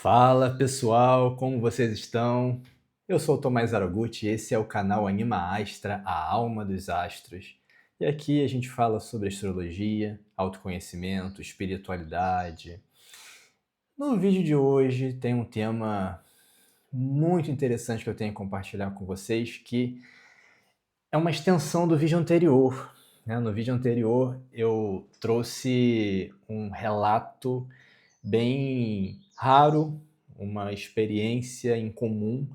Fala pessoal, como vocês estão? Eu sou o Tomás Araguchi e esse é o canal Anima Astra, a alma dos astros. E aqui a gente fala sobre astrologia, autoconhecimento, espiritualidade. No vídeo de hoje tem um tema muito interessante que eu tenho que compartilhar com vocês, que é uma extensão do vídeo anterior, né? No vídeo anterior eu trouxe um relato bem raro, uma experiência incomum.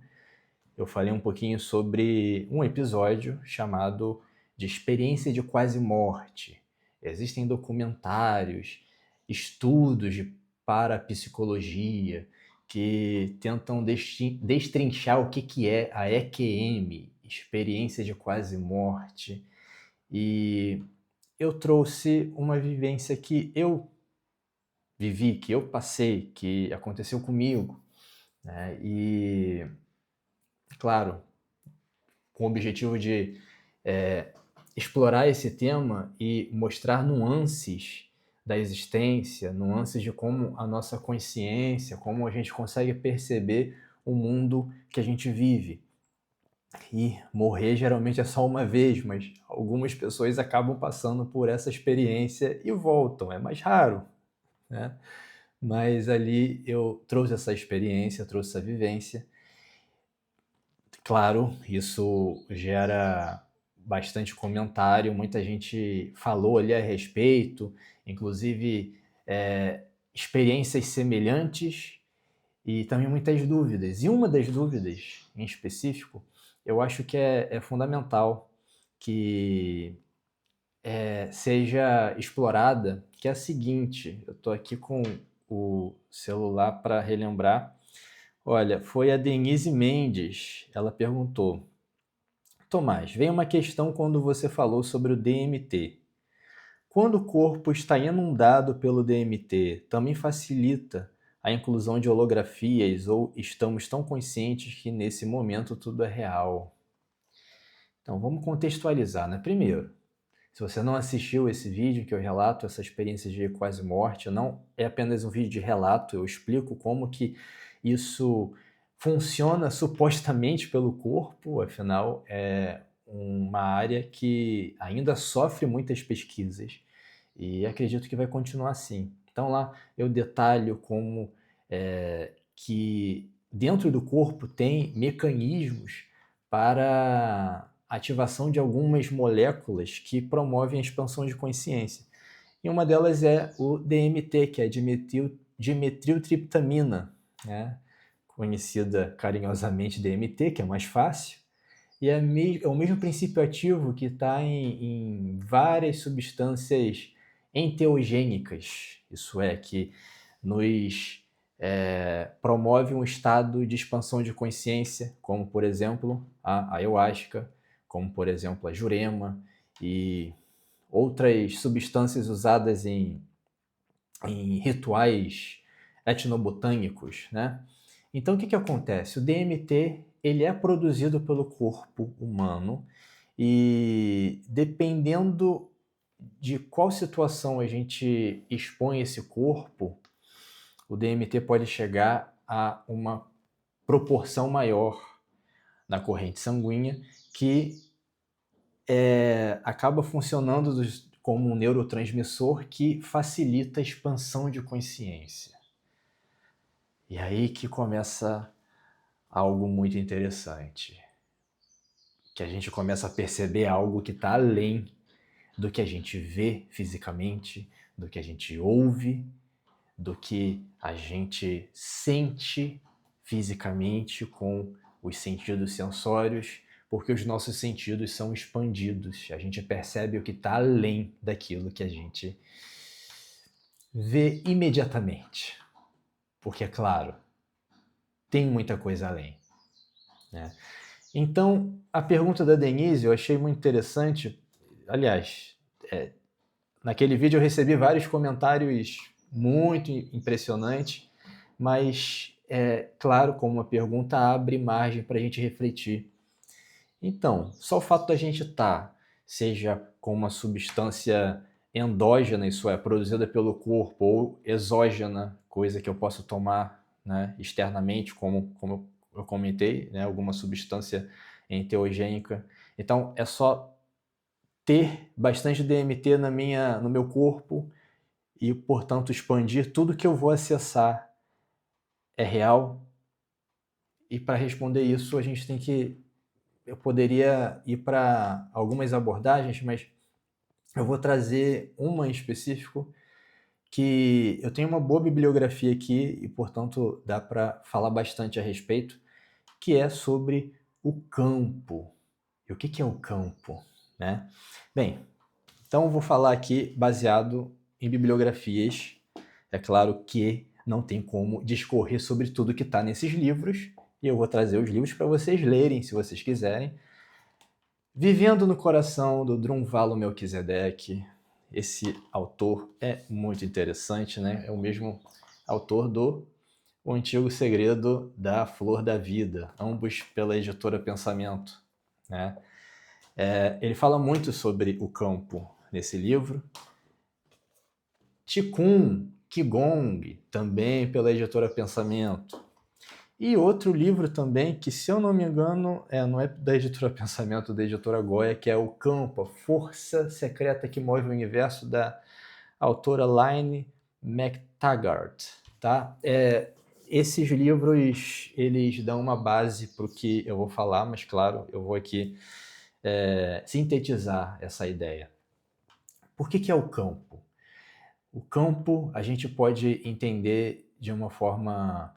Eu falei um pouquinho sobre um episódio chamado de experiência de quase morte. Existem documentários, estudos de parapsicologia que tentam destrinchar o que é a EQM, experiência de quase morte. E eu trouxe uma vivência que eu vivi, que eu passei, que aconteceu comigo, né? E, claro, com o objetivo de explorar esse tema e mostrar nuances da existência, nuances de como a nossa consciência, como a gente consegue perceber o mundo que a gente vive. E morrer geralmente é só uma vez, mas algumas pessoas acabam passando por essa experiência e voltam, é mais raro, né? Mas ali eu trouxe essa experiência, trouxe essa vivência. Claro, isso gera bastante comentário, muita gente falou ali a respeito, inclusive experiências semelhantes e também muitas dúvidas. E uma das dúvidas, em específico, eu acho que é fundamental que seja explorada, que é a seguinte: eu estou aqui com o celular para relembrar. Olha, foi a Denise Mendes, ela perguntou: Tomás, veio uma questão quando você falou sobre o DMT. Quando o corpo está inundado pelo DMT, também facilita a inclusão de holografias ou estamos tão conscientes que nesse momento tudo é real? Então vamos contextualizar, né? Primeiro, se você não assistiu esse vídeo que eu relato essa experiência de quase morte, não é apenas um vídeo de relato, eu explico como que isso funciona supostamente pelo corpo, afinal é uma área que ainda sofre muitas pesquisas e acredito que vai continuar assim. Então lá eu detalho como que dentro do corpo tem mecanismos para ativação de algumas moléculas que promovem a expansão de consciência. E uma delas é o DMT, que é dimetiltriptamina, né? Conhecida carinhosamente DMT, que é mais fácil, e é o mesmo princípio ativo que está em várias substâncias enteogênicas, isso é, que nos promove um estado de expansão de consciência, como por exemplo a ayahuasca, como por exemplo a jurema e outras substâncias usadas em rituais etnobotânicos, né? Então, o que acontece? O DMT ele é produzido pelo corpo humano e, dependendo de qual situação a gente expõe esse corpo, o DMT pode chegar a uma proporção maior na corrente sanguínea que acaba funcionando como um neurotransmissor que facilita a expansão de consciência. E aí que começa algo muito interessante, que a gente começa a perceber algo que está além do que a gente vê fisicamente, do que a gente ouve, do que a gente sente fisicamente com os sentidos sensórios, porque os nossos sentidos são expandidos, a gente percebe o que está além daquilo que a gente vê imediatamente. Porque, é claro, tem muita coisa além, né? Então, a pergunta da Denise eu achei muito interessante. Aliás, naquele vídeo eu recebi vários comentários muito impressionantes, mas é claro, como uma pergunta abre margem para a gente refletir. Então, só o fato da gente estar, seja com uma substância endógena, isso é, produzida pelo corpo, ou exógena, coisa que eu posso tomar né, externamente, como eu comentei, né, alguma substância enteogênica. Então, é só ter bastante DMT no meu corpo e, portanto, expandir tudo que eu vou acessar é real? E para responder isso, a gente tem que... Eu poderia ir para algumas abordagens, mas eu vou trazer uma em específico que eu tenho uma boa bibliografia aqui e, portanto, dá para falar bastante a respeito, que é sobre o campo. E o que é o campo, né? Bem, então eu vou falar aqui baseado em bibliografias. É claro que não tem como discorrer sobre tudo que está nesses livros, e eu vou trazer os livros para vocês lerem, se vocês quiserem. Vivendo no Coração, do Drunvalo Melquisedeque. Esse autor é muito interessante, né? É o mesmo autor do O Antigo Segredo da Flor da Vida, ambos pela editora Pensamento, né? Ele fala muito sobre o campo nesse livro. Qigong, também pela editora Pensamento. E outro livro também, que se eu não me engano, não é da editora Pensamento, da editora Goya, que é O Campo, a Força Secreta que Move o Universo, da autora Line McTaggart. Tá? Esses livros, eles dão uma base para o que eu vou falar, mas claro, eu vou aqui sintetizar essa ideia. Por que é o campo? O campo a gente pode entender de uma forma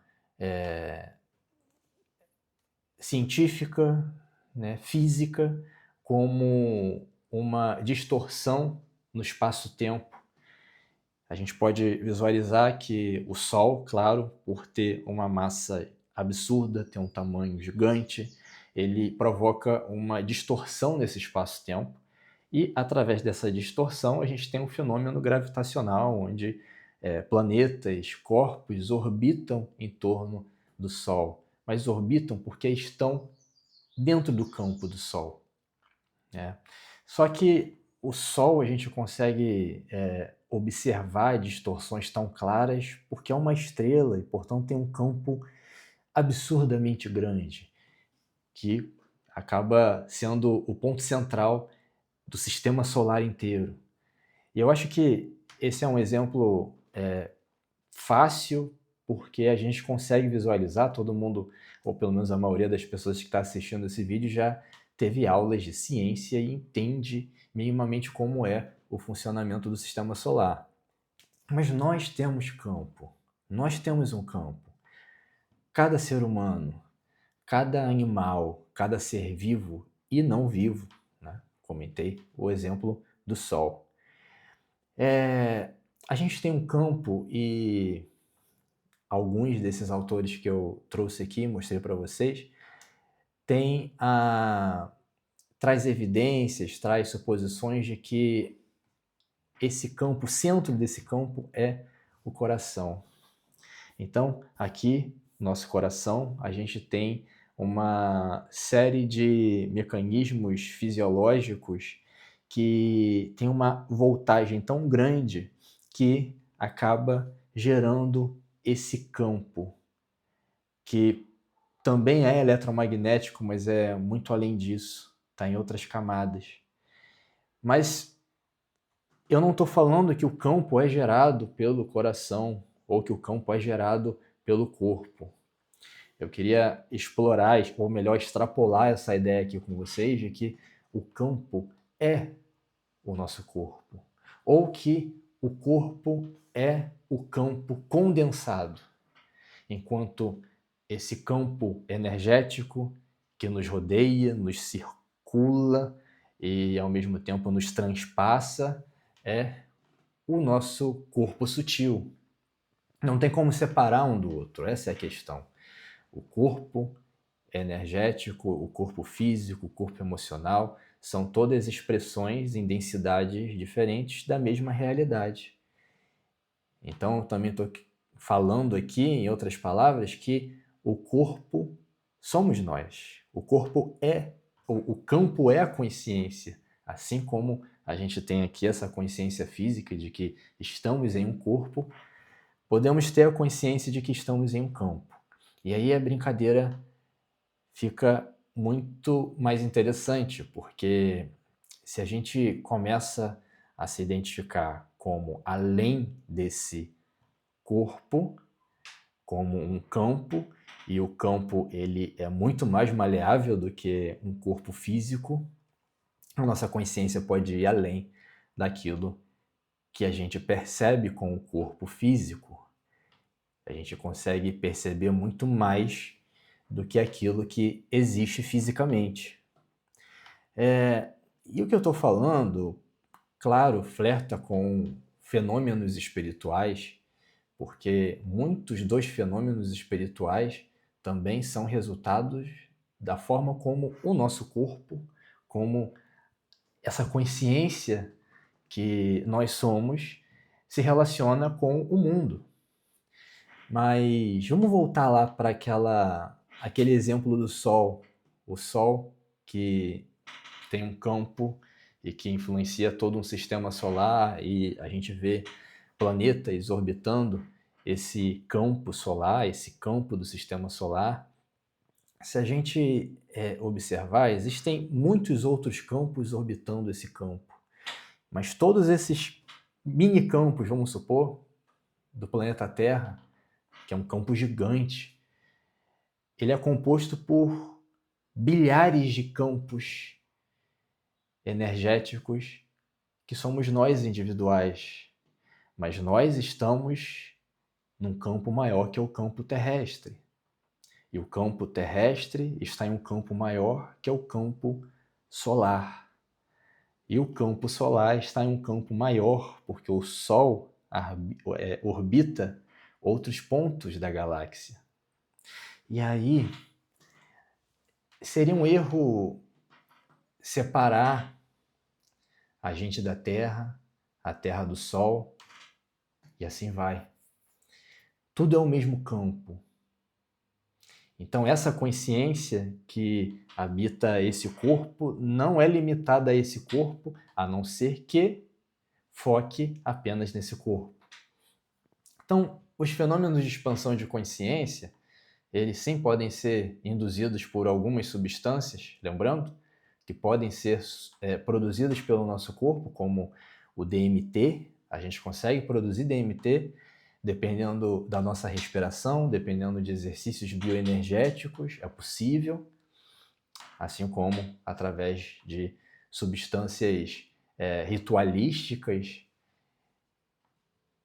científica, né, física, como uma distorção no espaço-tempo. A gente pode visualizar que o Sol, claro, por ter uma massa absurda, ter um tamanho gigante, ele provoca uma distorção nesse espaço-tempo. E, através dessa distorção, a gente tem um fenômeno gravitacional, onde planetas, corpos orbitam em torno do Sol. Mas orbitam porque estão dentro do campo do Sol, né? Só que o Sol a gente consegue observar distorções tão claras porque é uma estrela e, portanto, tem um campo absurdamente grande, que acaba sendo o ponto central do sistema solar inteiro. E eu acho que esse é um exemplo fácil, porque a gente consegue visualizar, todo mundo, ou pelo menos a maioria das pessoas que está assistindo esse vídeo, já teve aulas de ciência e entende minimamente como é o funcionamento do sistema solar. Mas nós temos campo, nós temos um campo. Cada ser humano, cada animal, cada ser vivo e não vivo, né? Comentei o exemplo do Sol. A gente tem um campo e alguns desses autores que eu trouxe aqui, mostrei para vocês, traz evidências, traz suposições de que esse campo, o centro desse campo é o coração. Então, aqui, nosso coração, a gente tem uma série de mecanismos fisiológicos que tem uma voltagem tão grande que acaba gerando esse campo, que também é eletromagnético, mas é muito além disso, está em outras camadas. Mas eu não estou falando que o campo é gerado pelo coração ou que o campo é gerado pelo corpo. Eu queria explorar, ou melhor, extrapolar essa ideia aqui com vocês de que o campo é o nosso corpo, ou que o corpo é o campo condensado, enquanto esse campo energético que nos rodeia, nos circula e ao mesmo tempo nos transpassa é o nosso corpo sutil. Não tem como separar um do outro, essa é a questão. O corpo energético, o corpo físico, o corpo emocional, são todas expressões em densidades diferentes da mesma realidade. Então, eu também estou falando aqui, em outras palavras, que o corpo somos nós. O corpo o campo é a consciência, assim como a gente tem aqui essa consciência física de que estamos em um corpo. podemos ter a consciência de que estamos em um campo. E aí a brincadeira fica muito mais interessante, porque se a gente começa a se identificar como além desse corpo, como um campo, e o campo ele é muito mais maleável do que um corpo físico, a nossa consciência pode ir além daquilo que a gente percebe com o corpo físico. A gente consegue perceber muito mais do que aquilo que existe fisicamente. E o que eu estou falando, claro, flerta com fenômenos espirituais, porque muitos dos fenômenos espirituais também são resultados da forma como o nosso corpo, como essa consciência que nós somos, se relaciona com o mundo. Mas vamos voltar lá para aquele exemplo do Sol. O Sol que tem um campo e que influencia todo um sistema solar, e a gente vê planetas orbitando esse campo solar, esse campo do sistema solar. Se a gente observar, existem muitos outros campos orbitando esse campo, mas todos esses mini campos, vamos supor, do planeta Terra, que é um campo gigante, ele é composto por bilhares de campos energéticos que somos nós individuais, mas nós estamos num campo maior que é o campo terrestre. E o campo terrestre está em um campo maior que é o campo solar. E o campo solar está em um campo maior porque o Sol orbita outros pontos da galáxia. E aí seria um erro separar a gente da Terra, a Terra do Sol, e assim vai. Tudo é o mesmo campo. Então, essa consciência que habita esse corpo não é limitada a esse corpo, a não ser que foque apenas nesse corpo. Então, os fenômenos de expansão de consciência, eles sim podem ser induzidos por algumas substâncias, lembrando, que podem ser produzidas pelo nosso corpo, como o DMT. A gente consegue produzir DMT dependendo da nossa respiração, dependendo de exercícios bioenergéticos, é possível, assim como através de substâncias ritualísticas,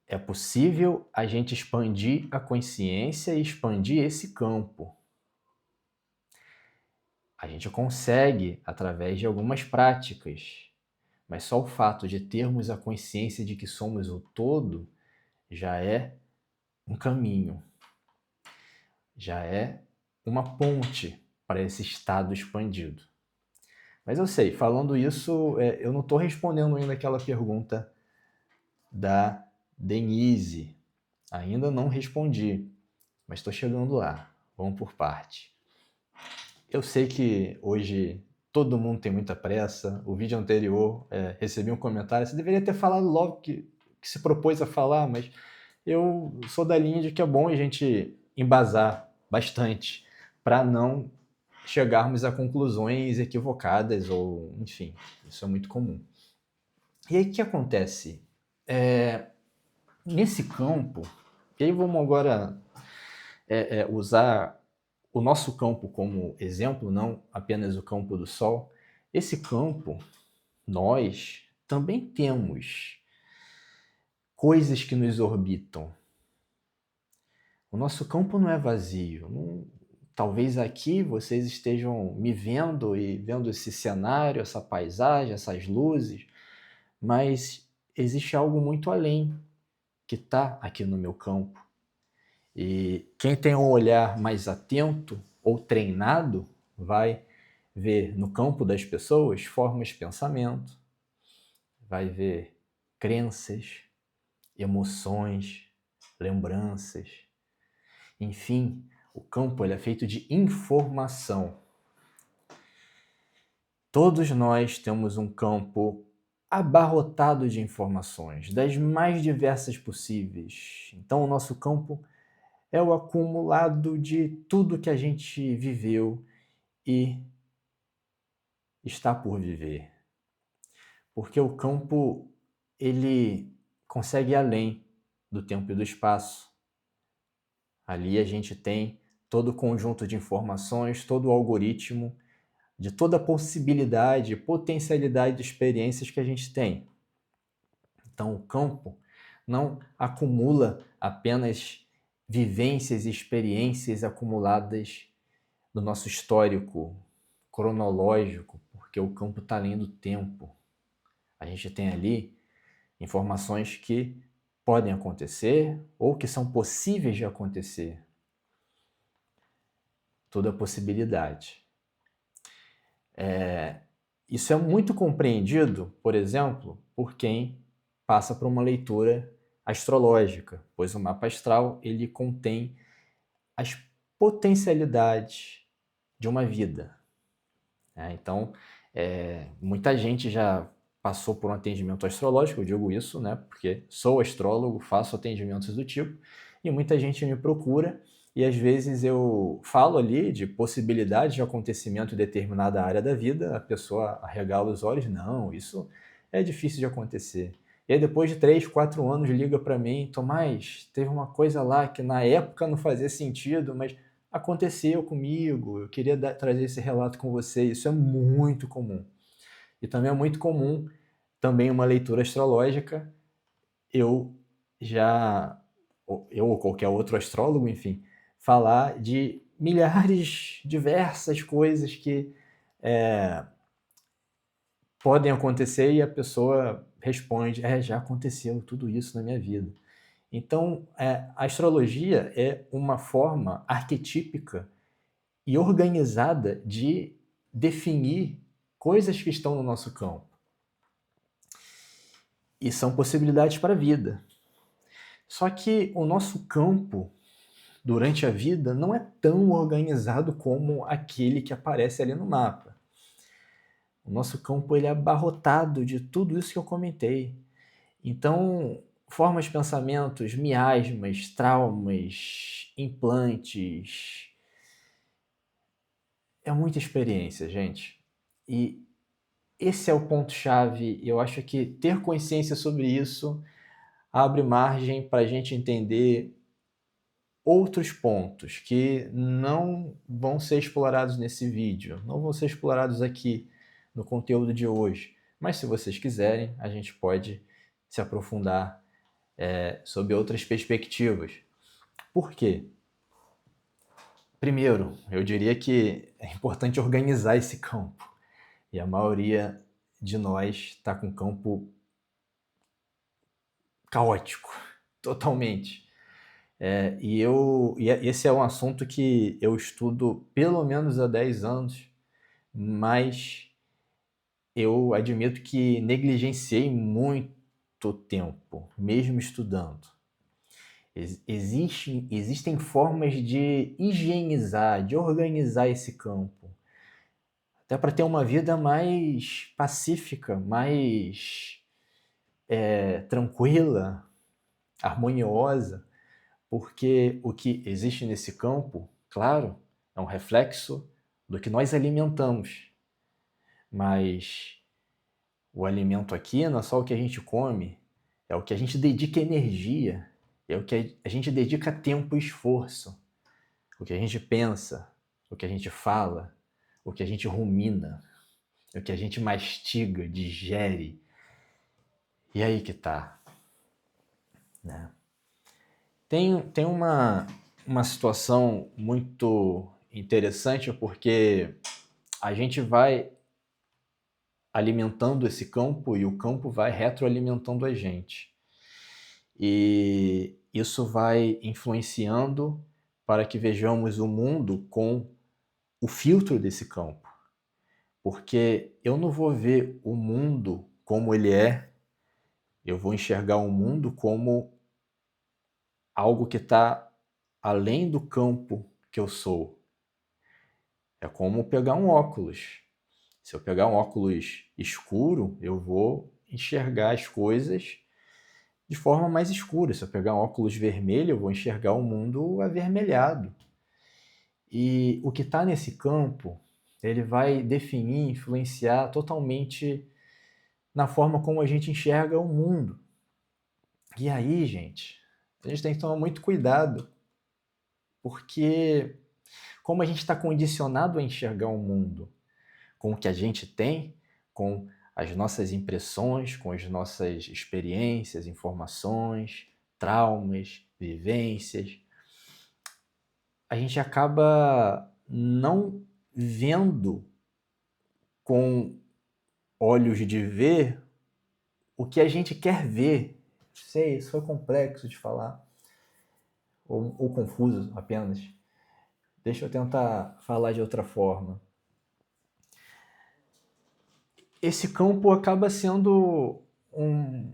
é possível a gente expandir a consciência e expandir esse campo. A gente consegue através de algumas práticas, mas só o fato de termos a consciência de que somos o todo já é um caminho, já é uma ponte para esse estado expandido. Mas eu sei, falando isso, eu não estou respondendo ainda aquela pergunta da Denise. Ainda não respondi, mas estou chegando lá. Vamos por parte. Eu sei que hoje todo mundo tem muita pressa. O vídeo anterior recebi um comentário. Você deveria ter falado logo que se propôs a falar, mas eu sou da linha de que é bom a gente embasar bastante para não chegarmos a conclusões equivocadas ou, enfim, isso é muito comum. E aí o que acontece? Nesse campo, e aí vamos agora usar o nosso campo como exemplo, não apenas o campo do Sol. Esse campo, nós também temos coisas que nos orbitam. O nosso campo não é vazio. Talvez aqui vocês estejam me vendo e vendo esse cenário, essa paisagem, essas luzes, mas existe algo muito além que está aqui no meu campo. E quem tem um olhar mais atento ou treinado vai ver no campo das pessoas formas de pensamento, vai ver crenças, emoções, lembranças. Enfim, o campo ele é feito de informação. Todos nós temos um campo abarrotado de informações, das mais diversas possíveis. Então, o nosso campo é o acumulado de tudo que a gente viveu e está por viver. Porque o campo, ele consegue ir além do tempo e do espaço. Ali a gente tem todo o conjunto de informações, todo o algoritmo, de toda a possibilidade, potencialidade de experiências que a gente tem. Então, o campo não acumula apenas vivências e experiências acumuladas do nosso histórico cronológico, porque o campo está além do tempo. A gente tem ali informações que podem acontecer ou que são possíveis de acontecer. Toda a possibilidade. Isso é muito compreendido, por exemplo, por quem passa por uma leitura astrológica, pois o mapa astral ele contém as potencialidades de uma vida. Então, muita gente já passou por um atendimento astrológico, eu digo isso, né, porque sou astrólogo, faço atendimentos do tipo, e muita gente me procura e às vezes eu falo ali de possibilidade de acontecimento em determinada área da vida, a pessoa arregala os olhos, não, isso é difícil de acontecer. E aí depois de 3, 4 anos liga para mim, Tomás, teve uma coisa lá que na época não fazia sentido, mas aconteceu comigo, eu queria trazer esse relato com você, isso é muito comum. E também é muito comum, também uma leitura astrológica, eu ou qualquer outro astrólogo, enfim, falar de milhares, diversas coisas que podem acontecer e a pessoa responde, já aconteceu tudo isso na minha vida. Então, a astrologia é uma forma arquetípica e organizada de definir coisas que estão no nosso campo. E são possibilidades para a vida. Só que o nosso campo, durante a vida, não é tão organizado como aquele que aparece ali no mapa. O nosso campo ele é abarrotado de tudo isso que eu comentei. Então, formas de pensamentos, miasmas, traumas, implantes. É muita experiência, gente. E esse é o ponto-chave. Eu acho que ter consciência sobre isso abre margem para a gente entender outros pontos que não vão ser explorados nesse vídeo, não vão ser explorados aqui no conteúdo de hoje. Mas se vocês quiserem, a gente pode se aprofundar sob outras perspectivas. Por quê? Primeiro, eu diria que é importante organizar esse campo. E a maioria de nós está com o campo caótico, totalmente. E esse é um assunto que eu estudo pelo menos há 10 anos, mas eu admito que negligenciei muito tempo, mesmo estudando. Existem formas de higienizar, de organizar esse campo, até para ter uma vida mais pacífica, mais tranquila, harmoniosa, porque o que existe nesse campo, claro, é um reflexo do que nós alimentamos. Mas o alimento aqui não é só o que a gente come, é o que a gente dedica energia, é o que a gente dedica tempo e esforço, o que a gente pensa, o que a gente fala, o que a gente rumina, o que a gente mastiga, digere. E aí que tá, né? Tem uma situação muito interessante porque a gente vai alimentando esse campo e o campo vai retroalimentando a gente. E isso vai influenciando para que vejamos o mundo com o filtro desse campo. Porque eu não vou ver o mundo como ele é, eu vou enxergar o mundo como algo que está além do campo que eu sou. É como pegar um óculos. Se eu pegar um óculos escuro, eu vou enxergar as coisas de forma mais escura. Se eu pegar um óculos vermelho, eu vou enxergar o mundo avermelhado. E o que está nesse campo, ele vai definir, influenciar totalmente na forma como a gente enxerga o mundo. E aí, gente, a gente tem que tomar muito cuidado, porque como a gente está condicionado a enxergar o mundo com o que a gente tem, com as nossas impressões, com as nossas experiências, informações, traumas, vivências, a gente acaba não vendo com olhos de ver o que a gente quer ver. Sei, isso foi complexo de falar, ou confuso apenas. Deixa eu tentar falar de outra forma. Esse campo acaba sendo um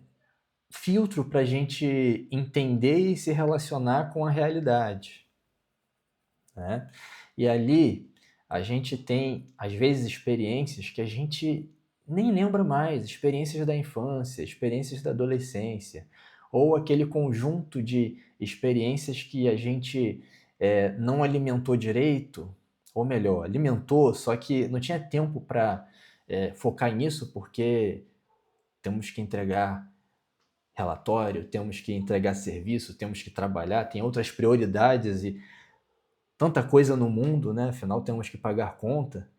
filtro para a gente entender e se relacionar com a realidade, né? E ali a gente tem, às vezes, experiências que a gente nem lembra mais, experiências da infância, experiências da adolescência, ou aquele conjunto de experiências que a gente não alimentou direito, ou melhor, alimentou, só que não tinha tempo para focar nisso, porque temos que entregar relatório, temos que entregar serviço, temos que trabalhar, tem outras prioridades e tanta coisa no mundo, né? Afinal, temos que pagar conta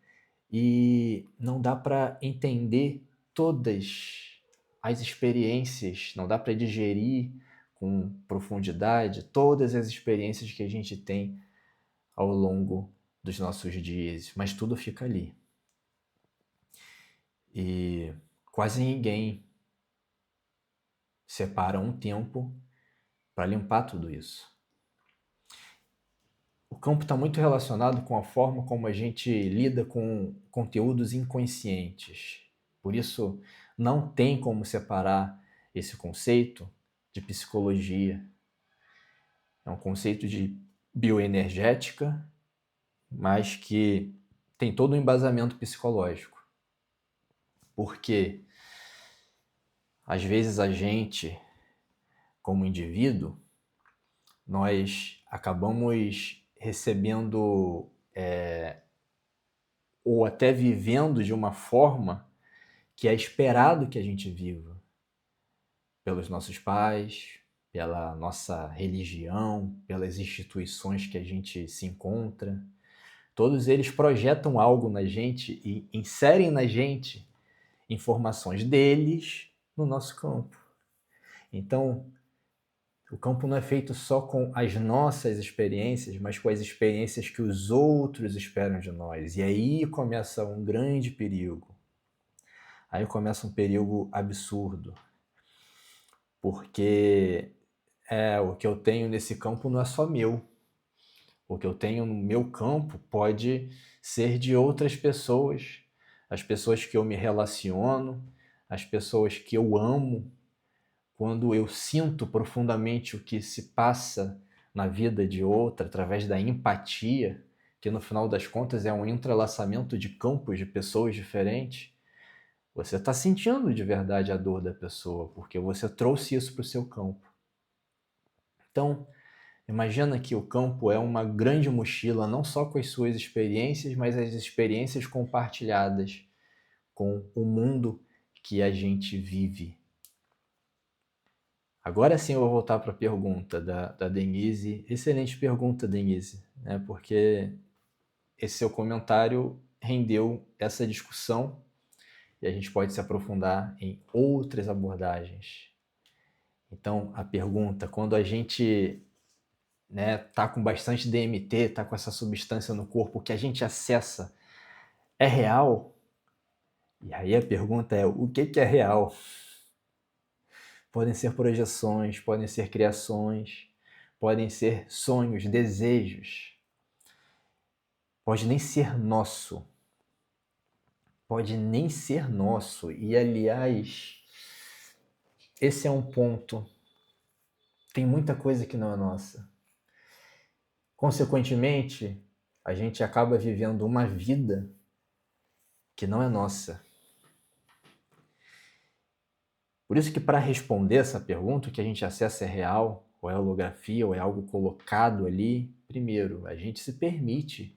e não dá para entender todas as experiências, não dá para digerir com profundidade todas as experiências que a gente tem ao longo dos nossos dias, mas tudo fica ali. E quase ninguém separa um tempo para limpar tudo isso. O campo está muito relacionado com a forma como a gente lida com conteúdos inconscientes. Por isso, não tem como separar esse conceito de psicologia. É um conceito de bioenergética, mas que tem todo um embasamento psicológico. Porque, às vezes, a gente, como indivíduo, nós acabamos recebendo ou até vivendo de uma forma que é esperado que a gente viva pelos nossos pais, pela nossa religião, pelas instituições que a gente se encontra. Todos eles projetam algo na gente e inserem na gente informações deles no nosso campo. Então, o campo não é feito só com as nossas experiências, mas com as experiências que os outros esperam de nós. E aí começa um grande perigo. Aí começa um perigo absurdo. Porque o que eu tenho nesse campo não é só meu. O que eu tenho no meu campo pode ser de outras pessoas. As pessoas que eu me relaciono, as pessoas que eu amo, quando eu sinto profundamente o que se passa na vida de outra através da empatia, que no final das contas é um entrelaçamento de campos de pessoas diferentes, você está sentindo de verdade a dor da pessoa, porque você trouxe isso para o seu campo. Então, imagina que o campo é uma grande mochila, não só com as suas experiências, mas as experiências compartilhadas com o mundo que a gente vive. Agora sim eu vou voltar para a pergunta da Denise. Excelente pergunta, Denise, né? Porque esse seu comentário rendeu essa discussão e a gente pode se aprofundar em outras abordagens. Então, a pergunta, quando a gente tá com bastante DMT, tá com essa substância no corpo que a gente acessa, é real? E aí a pergunta é, o que é real? Podem ser projeções, podem ser criações, podem ser sonhos, desejos. Pode nem ser nosso. Pode nem ser nosso. E, aliás, esse é um ponto. Tem muita coisa que não é nossa. Consequentemente, a gente acaba vivendo uma vida que não é nossa. Por isso que para responder essa pergunta, o que a gente acessa é real, ou é holografia, ou é algo colocado ali, primeiro, a gente permite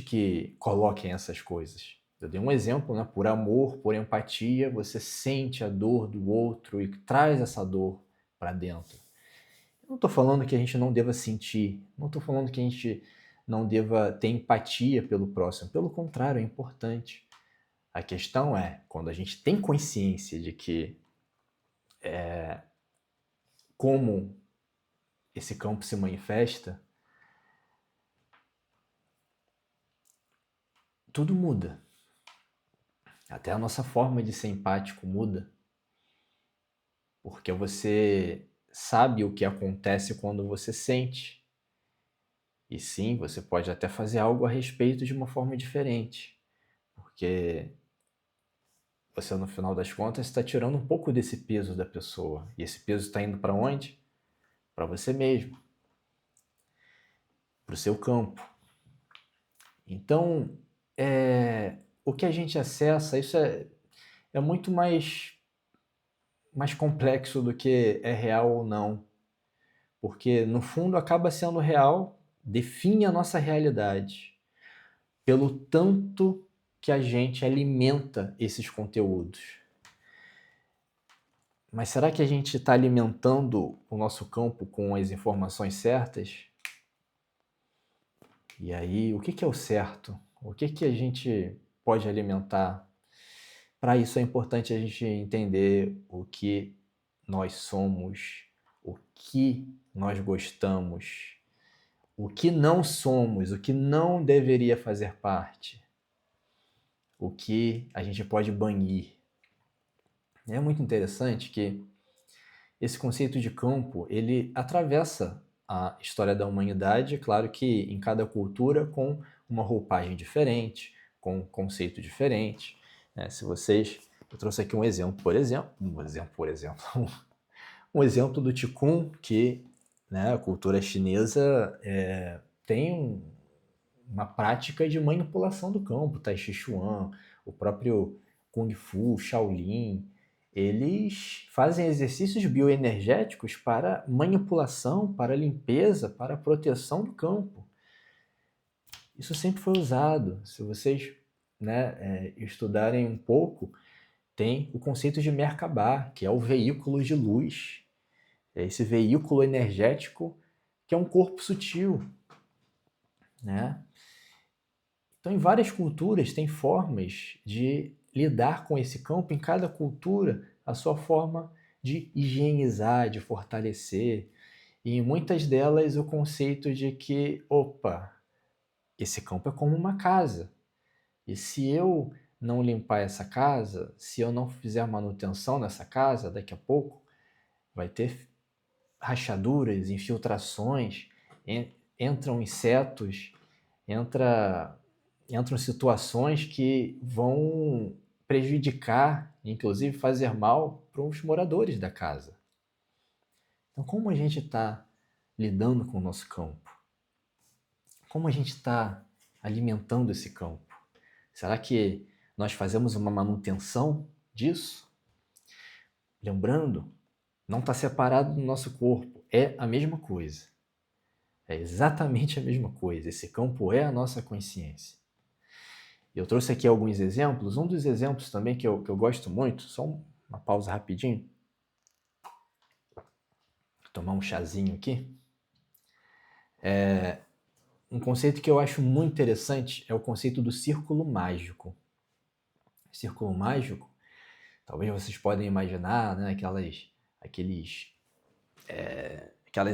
que coloquem essas coisas. Eu dei um exemplo, né? Por amor, por empatia, você sente a dor do outro e traz essa dor para dentro. Eu não estou falando que a gente não deva sentir, não estou falando que a gente não deva ter empatia pelo próximo. Pelo contrário, é importante. A questão é, quando a gente tem consciência de que como esse campo se manifesta, tudo muda. Até a nossa forma de ser empático muda. Porque você sabe o que acontece quando você sente. E sim, você pode até fazer algo a respeito de uma forma diferente. Porque você, no final das contas, está tirando um pouco desse peso da pessoa. E esse peso está indo para onde? Para você mesmo. Para o seu campo. Então, o que a gente acessa, isso é muito mais complexo do que é real ou não. Porque, no fundo, acaba sendo real, define a nossa realidade, pelo tanto que a gente alimenta esses conteúdos. Mas será que a gente está alimentando o nosso campo com as informações certas? E aí, o que é o certo? O que a gente pode alimentar? Para isso é importante a gente entender o que nós somos, o que nós gostamos, o que não somos, o que não deveria fazer parte, o que a gente pode banir. É muito interessante que esse conceito de campo, ele atravessa a história da humanidade, claro que em cada cultura com uma roupagem diferente, com um conceito diferente. Né? Eu trouxe aqui um exemplo, um exemplo do Qigong, que, né, a cultura chinesa tem uma prática de manipulação do campo, Tai Chi Chuan, o próprio Kung Fu, Shaolin, eles fazem exercícios bioenergéticos para manipulação, para limpeza, para proteção do campo. Isso sempre foi usado. Se vocês, né, estudarem um pouco, tem o conceito de Merkabah, que é o veículo de luz, é esse veículo energético que é um corpo sutil, né? Então, em várias culturas, tem formas de lidar com esse campo, em cada cultura, a sua forma de higienizar, de fortalecer. E em muitas delas, o conceito de que, opa, esse campo é como uma casa. E se eu não limpar essa casa, se eu não fizer manutenção nessa casa, daqui a pouco vai ter rachaduras, infiltrações, entram insetos, entra entram situações que vão prejudicar, inclusive fazer mal para os moradores da casa. Então, como a gente está lidando com o nosso campo? Como a gente está alimentando esse campo? Será que nós fazemos uma manutenção disso? Lembrando, não está separado do nosso corpo, é a mesma coisa. É exatamente a mesma coisa. Esse campo é a nossa consciência. Eu trouxe aqui alguns exemplos. Um dos exemplos também que eu gosto muito, só uma pausa rapidinho. Vou tomar um chazinho aqui. Um conceito que eu acho muito interessante é o conceito do círculo mágico. Círculo mágico, talvez vocês podem imaginar, né, aquelas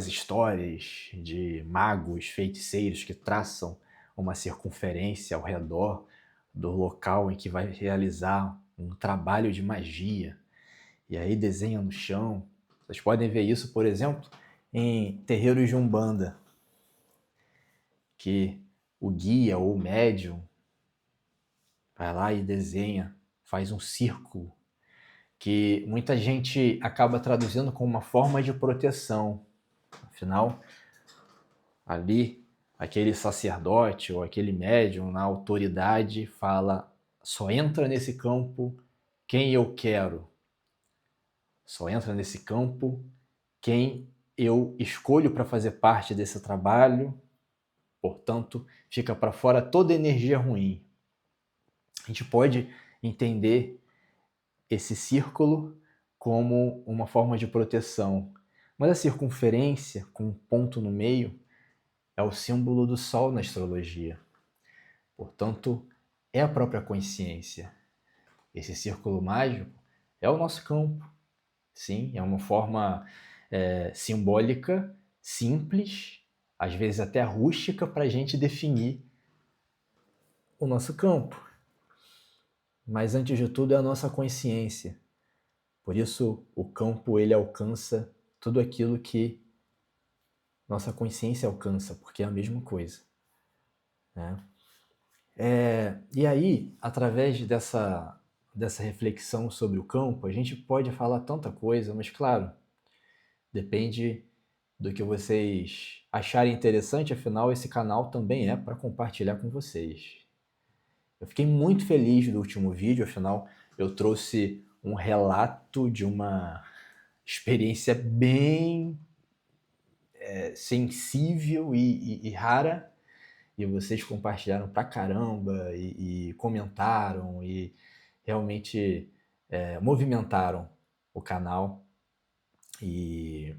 histórias de magos, feiticeiros que traçam uma circunferência ao redor do local em que vai realizar um trabalho de magia. E aí desenha no chão. Vocês podem ver isso, por exemplo, em terreiros de Umbanda, que o guia ou o médium vai lá e desenha, faz um círculo, que muita gente acaba traduzindo como uma forma de proteção. Afinal, ali, aquele sacerdote ou aquele médium na autoridade fala: só entra nesse campo quem eu quero. Só entra nesse campo quem eu escolho para fazer parte desse trabalho. Portanto, fica para fora toda energia ruim. A gente pode entender esse círculo como uma forma de proteção. Mas a circunferência, com um ponto no meio, é o símbolo do Sol na astrologia. Portanto, é a própria consciência. Esse círculo mágico é o nosso campo. Sim, é uma forma simbólica, simples, às vezes até rústica, para a gente definir o nosso campo. Mas antes de tudo é a nossa consciência. Por isso o campo ele alcança tudo aquilo que nossa consciência alcança, porque é a mesma coisa, né? E aí, através dessa reflexão sobre o campo, a gente pode falar tanta coisa, mas claro, depende do que vocês acharem interessante, afinal esse canal também é para compartilhar com vocês. Eu fiquei muito feliz do último vídeo, afinal eu trouxe um relato de uma experiência bem sensível e rara, e vocês compartilharam pra caramba e comentaram e realmente movimentaram o canal. E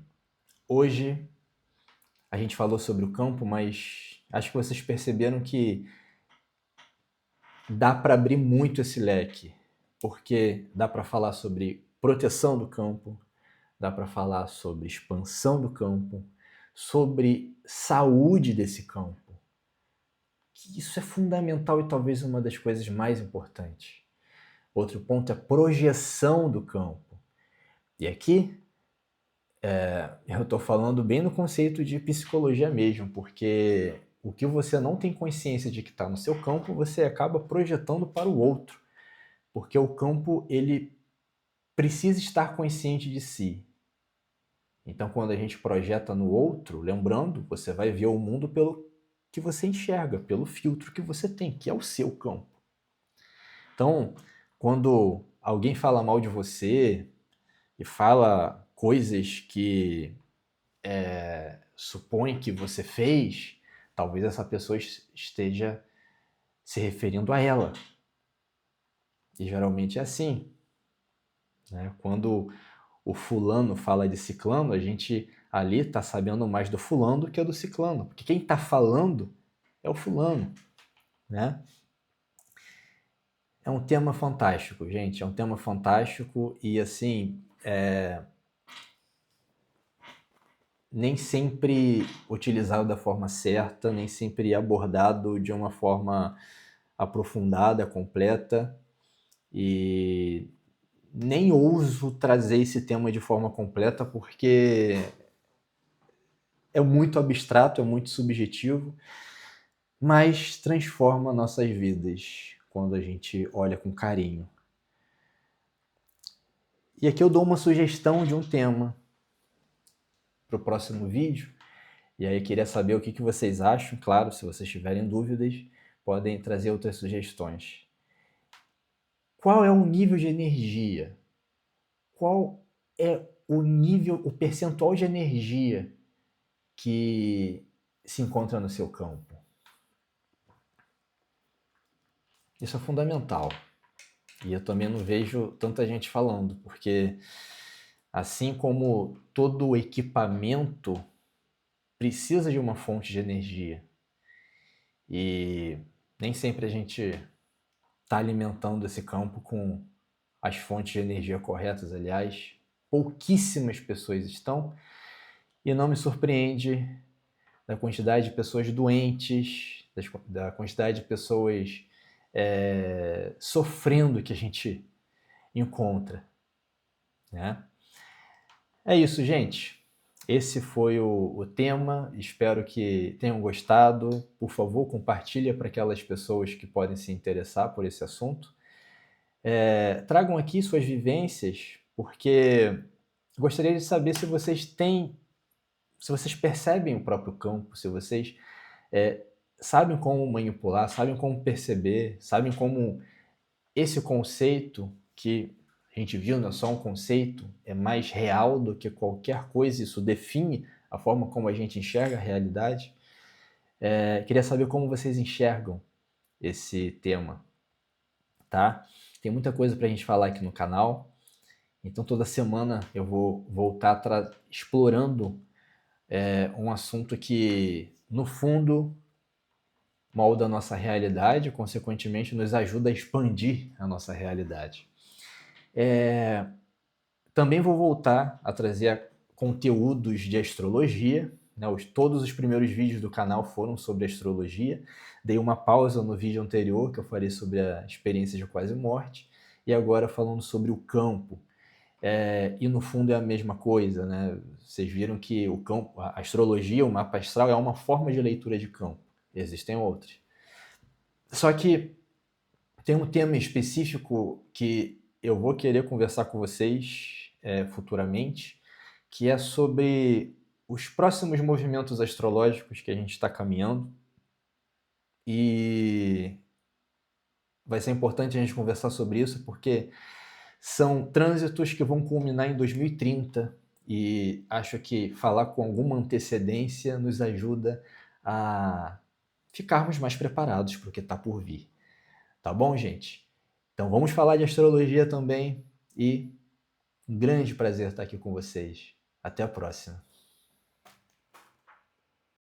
hoje a gente falou sobre o campo, mas acho que vocês perceberam que dá para abrir muito esse leque, porque dá para falar sobre proteção do campo, dá para falar sobre expansão do campo, sobre saúde desse campo. Que isso é fundamental e talvez uma das coisas mais importantes. Outro ponto é a projeção do campo. E aqui eu estou falando bem no conceito de psicologia mesmo, porque o que você não tem consciência de que está no seu campo, você acaba projetando para o outro. Porque o campo, ele precisa estar consciente de si. Então, quando a gente projeta no outro, lembrando, você vai ver o mundo pelo que você enxerga, pelo filtro que você tem, que é o seu campo. Então, quando alguém fala mal de você e fala coisas que supõe que você fez, talvez essa pessoa esteja se referindo a ela. E geralmente é assim, né? Quando o fulano fala de ciclano, a gente ali está sabendo mais do fulano do que do ciclano, porque quem está falando é o fulano, né? É um tema fantástico, gente, é um tema fantástico e assim, nem sempre utilizado da forma certa, nem sempre abordado de uma forma aprofundada, completa, e nem ouso trazer esse tema de forma completa porque é muito abstrato, é muito subjetivo, mas transforma nossas vidas quando a gente olha com carinho. E aqui eu dou uma sugestão de um tema para o próximo vídeo, e aí queria saber o que vocês acham. Claro, se vocês tiverem dúvidas, podem trazer outras sugestões. Qual é o nível de energia? Qual é o nível, o percentual de energia que se encontra no seu campo? Isso é fundamental. E eu também não vejo tanta gente falando, porque assim como todo equipamento precisa de uma fonte de energia, e nem sempre a gente está alimentando esse campo com as fontes de energia corretas, aliás, pouquíssimas pessoas estão, e não me surpreende da quantidade de pessoas doentes, da quantidade de pessoas sofrendo que a gente encontra, né? É isso, gente. Esse foi o tema. Espero que tenham gostado. Por favor, compartilhe para aquelas pessoas que podem se interessar por esse assunto. Tragam aqui suas vivências, porque gostaria de saber se vocês percebem o próprio campo, se vocês sabem como manipular, sabem como perceber, sabem como esse conceito que a gente viu, não é só um conceito, é mais real do que qualquer coisa, isso define a forma como a gente enxerga a realidade. Queria saber como vocês enxergam esse tema, tá? Tem muita coisa para a gente falar aqui no canal, então toda semana eu vou voltar explorando um assunto que, no fundo, molda a nossa realidade, consequentemente nos ajuda a expandir a nossa realidade. Também vou voltar a trazer conteúdos de astrologia, né? Todos os primeiros vídeos do canal foram sobre astrologia. Dei uma pausa no vídeo anterior, que eu falei sobre a experiência de quase morte, e agora falando sobre o campo. E no fundo é a mesma coisa, né? Vocês viram que o campo, a astrologia, o mapa astral é uma forma de leitura de campo. Existem outras. Só que tem um tema específico que eu vou querer conversar com vocês futuramente, que é sobre os próximos movimentos astrológicos que a gente está caminhando. E vai ser importante a gente conversar sobre isso, porque são trânsitos que vão culminar em 2030 e acho que falar com alguma antecedência nos ajuda a ficarmos mais preparados para o que está por vir. Tá bom, gente? Então vamos falar de astrologia também e um grande prazer estar aqui com vocês. Até a próxima.